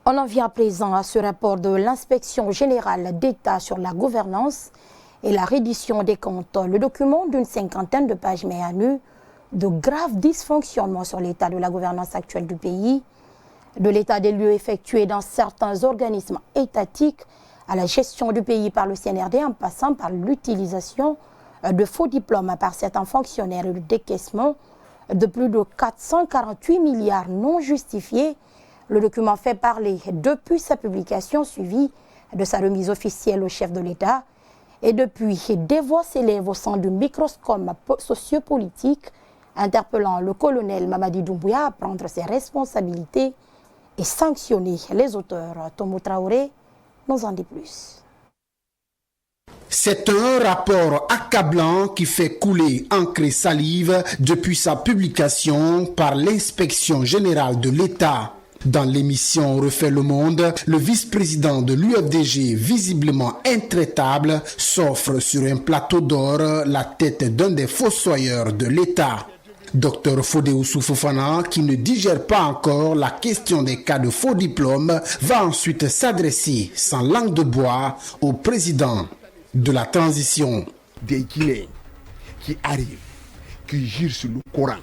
On en vient à présent à ce rapport de l'inspection générale d'État sur la gouvernance et la reddition des comptes. Le document d'une 50aine de pages met à nu de graves dysfonctionnements sur l'état de la gouvernance actuelle du pays, de l'état des lieux effectués dans certains organismes étatiques à la gestion du pays par le CNRD en passant par l'utilisation de faux diplômes par certains fonctionnaires et le décaissement de plus de 448 milliards non justifiés. Le document fait parler depuis sa publication suivie de sa remise officielle au chef de l'État et depuis des voix s'élèvent au sein du microscope sociopolitique interpellant le colonel Mamadi Doumbouya à prendre ses responsabilités et sanctionner les auteurs. Tomo Traoré nous en dit plus. C'est un rapport accablant qui fait couler encre et salive depuis sa publication par l'inspection générale de l'État. Dans l'émission Refait le monde, le vice-président de l'UFDG, visiblement intraitable, s'offre sur un plateau d'or la tête d'un des fossoyeurs de l'État. Dr Fodé Oussou Fofana, qui ne digère pas encore la question des cas de faux diplômes, va ensuite s'adresser sans langue de bois au président de la transition. Des Guinéens qui arrivent, qui jurent sur le Coran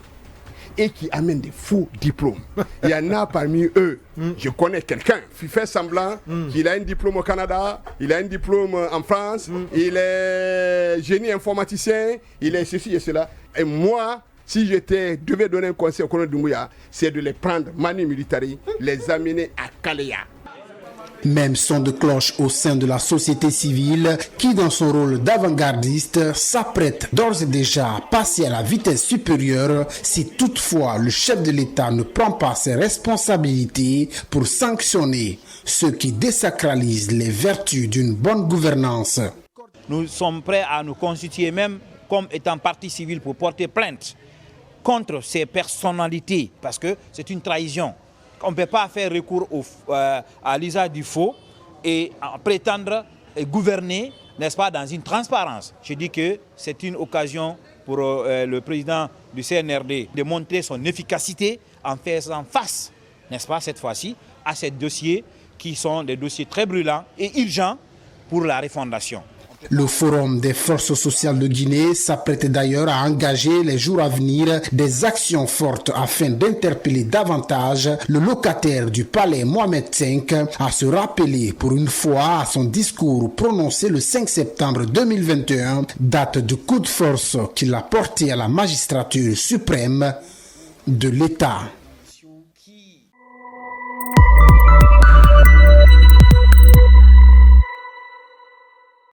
et qui amènent des faux diplômes. Il y en a parmi eux, je connais quelqu'un qui fait semblant qu'il a un diplôme au Canada, il a un diplôme en France, il est génie informaticien, il est ceci et cela. Et moi, si devais donner un conseil au colonel Doumbouya, c'est de les prendre manu militari, les amener à Kalea. Même son de cloche au sein de la société civile qui, dans son rôle d'avant-gardiste, s'apprête d'ores et déjà à passer à la vitesse supérieure si toutefois le chef de l'État ne prend pas ses responsabilités pour sanctionner ceux qui désacralisent les vertus d'une bonne gouvernance. Nous sommes prêts à nous constituer même comme étant partie civile pour porter plainte contre ces personnalités parce que c'est une trahison. On ne peut pas faire recours à l'usage du faux et prétendre gouverner, n'est-ce pas, dans une transparence. Je dis que c'est une occasion pour le président du CNRD de montrer son efficacité en faisant face, n'est-ce pas, cette fois-ci, à ces dossiers qui sont des dossiers très brûlants et urgents pour la refondation. Le Forum des forces sociales de Guinée s'apprête d'ailleurs à engager les jours à venir des actions fortes afin d'interpeller davantage le locataire du palais Mohamed V à se rappeler pour une fois à son discours prononcé le 5 septembre 2021, date du coup de force qu'il a porté à la magistrature suprême de l'État.